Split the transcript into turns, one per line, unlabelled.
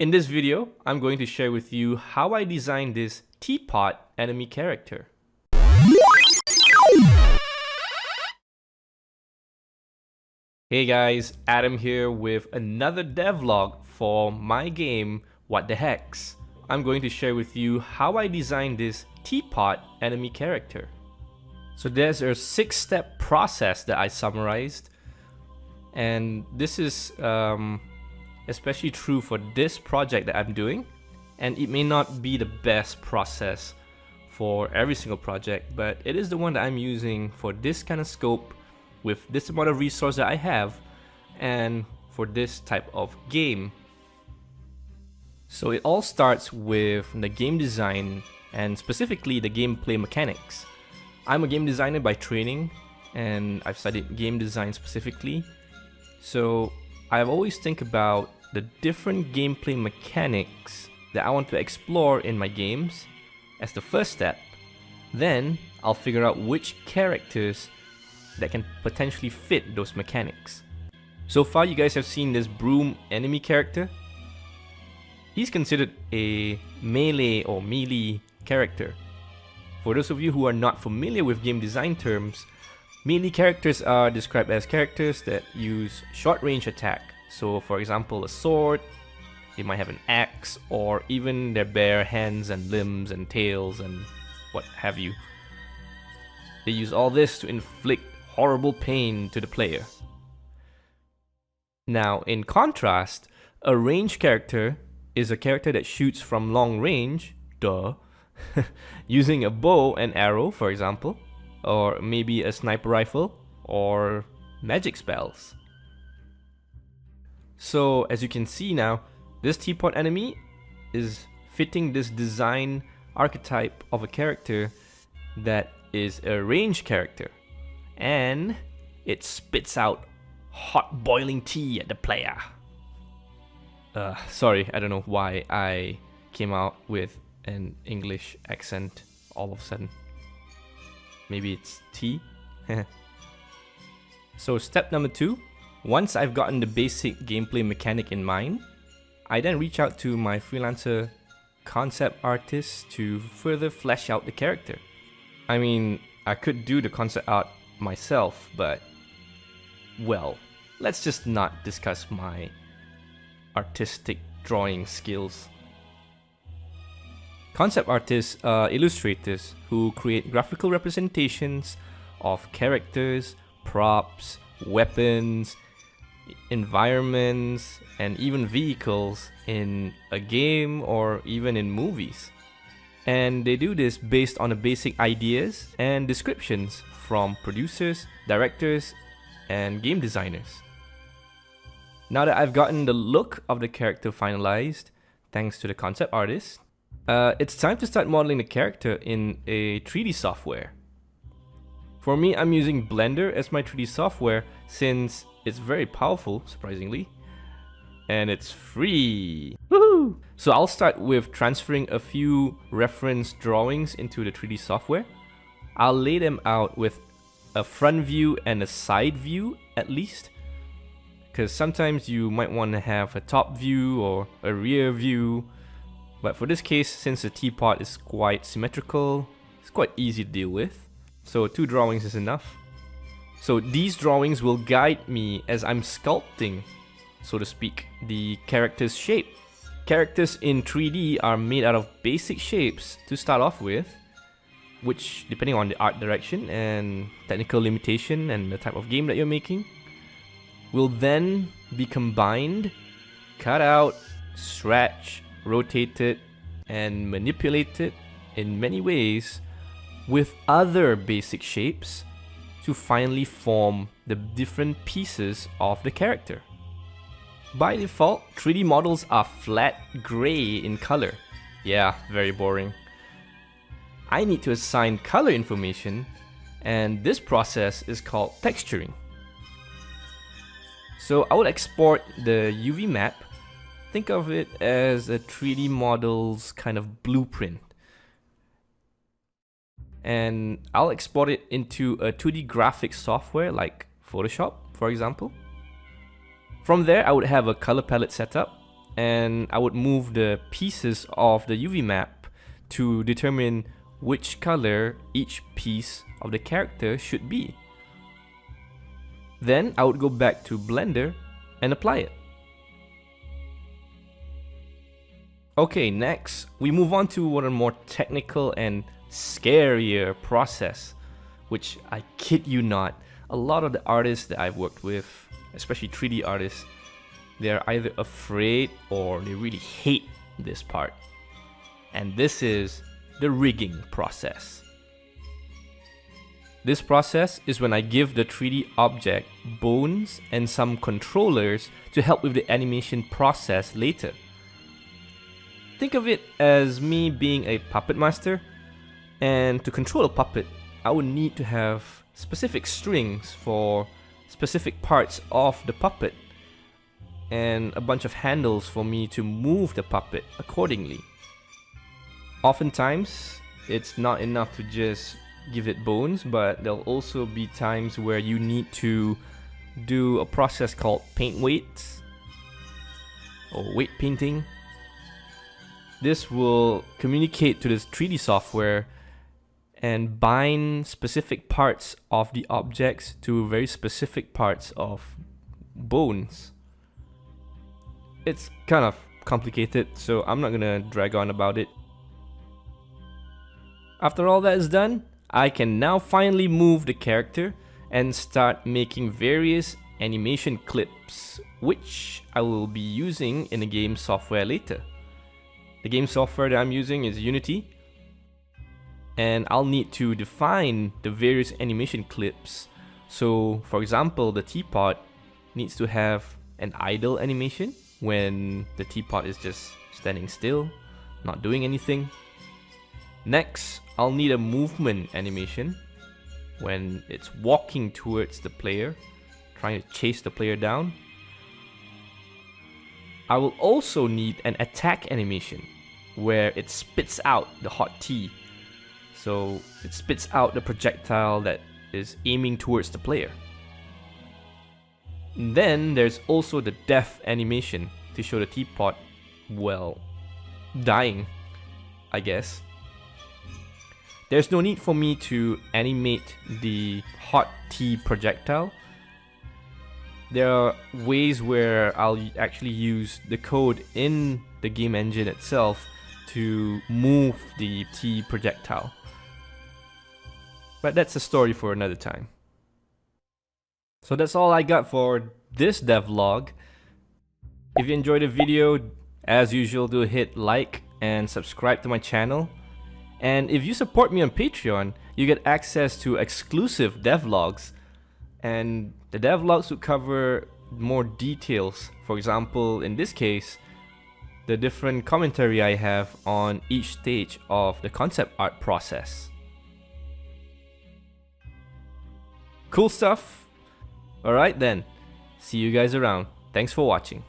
In this video, I'm going to share with you how I designed this Teapot enemy character. Hey guys, Adam here with another devlog for my game, What the Hex. I'm going to share with you how I designed this Teapot enemy character. So there's a 6-step process that I summarized, and this is especially true for this project that I'm doing, and it may not be the best process for every single project, but it is the one that I'm using for this kind of scope with this amount of resource that I have and for this type of game. So it all starts with the game design and specifically the gameplay mechanics. I'm a game designer by training and I've studied game design specifically, so I've always think about the different gameplay mechanics that I want to explore in my games as the first step. Then I'll figure out which characters that can potentially fit those mechanics. So far you guys have seen this broom enemy character. He's considered a melee or melee character. For those of you who are not familiar with game design terms, melee characters are described as characters that use short range attack. So for example, a sword, they might have an axe, or even their bare hands and limbs and tails and what have you. They use all this to inflict horrible pain to the player. Now in contrast, a range character is a character that shoots from long range, duh, using a bow and arrow for example, or maybe a sniper rifle, or magic spells. So as you can see now, this Teapot enemy is fitting this design archetype of a character that is a range character, and it spits out hot boiling tea at the player. Sorry, I don't know why I came out with an English accent all of a sudden. Maybe it's tea? So step number 2, once I've gotten the basic gameplay mechanic in mind, I then reach out to my freelancer concept artist to further flesh out the character. I mean, I could do the concept art myself, but well, let's just not discuss my artistic drawing skills. Concept artists are illustrators who create graphical representations of characters, props, weapons, environments, and even vehicles in a game or even in movies. And they do this based on the basic ideas and descriptions from producers, directors, and game designers. Now that I've gotten the look of the character finalized, thanks to the concept artist, it's time to start modeling the character in a 3D software. For me, I'm using Blender as my 3D software since it's very powerful, surprisingly, and it's free. Woohoo! So I'll start with transferring a few reference drawings into the 3D software. I'll lay them out with a front view and a side view at least, because sometimes you might want to have a top view or a rear view, but for this case, since the teapot is quite symmetrical, it's quite easy to deal with, so 2 drawings is enough. So these drawings will guide me as I'm sculpting, so to speak, the character's shape. Characters in 3D are made out of basic shapes to start off with, which, depending on the art direction and technical limitation and the type of game that you're making, will then be combined, cut out, stretched, rotated, and manipulated in many ways with other basic shapes to finally form the different pieces of the character. By default, 3D models are flat gray in color. Yeah, very boring. I need to assign color information, and this process is called texturing. So I will export the UV map. Think of it as a 3D model's kind of blueprint. And I'll export it into a 2D graphics software like Photoshop, for example. From there, I would have a color palette set up and I would move the pieces of the UV map to determine which color each piece of the character should be. Then I would go back to Blender and apply it. Okay, next we move on to one more technical and scarier process, which I kid you not, a lot of the artists that I've worked with, especially 3D artists, they're either afraid or they really hate this part. And this is the rigging process. This process is when I give the 3D object bones and some controllers to help with the animation process later. Think of it as me being a puppet master, and to control a puppet, I would need to have specific strings for specific parts of the puppet and a bunch of handles for me to move the puppet accordingly. Oftentimes, it's not enough to just give it bones, but there'll also be times where you need to do a process called paint weights or weight painting. This will communicate to this 3D software and bind specific parts of the objects to very specific parts of bones. It's kind of complicated, so I'm not gonna drag on about it. After all that is done, I can now finally move the character and start making various animation clips, which I will be using in the game software later. The game software that I'm using is Unity, and I'll need to define the various animation clips. So for example, the teapot needs to have an idle animation when the teapot is just standing still, not doing anything. Next, I'll need a movement animation when it's walking towards the player, trying to chase the player down. I will also need an attack animation where it spits out the hot tea. So it spits out the projectile that is aiming towards the player. And then there's also the death animation to show the teapot, well, dying, I guess. There's no need for me to animate the hot tea projectile. There are ways where I'll actually use the code in the game engine itself to move the tea projectile. But that's a story for another time. So that's all I got for this devlog. If you enjoyed the video, as usual, do hit like and subscribe to my channel. And if you support me on Patreon, you get access to exclusive devlogs. And the devlogs will cover more details. For example, in this case, the different commentary I have on each stage of the concept art process. Cool stuff. Alright then, see you guys around. Thanks for watching.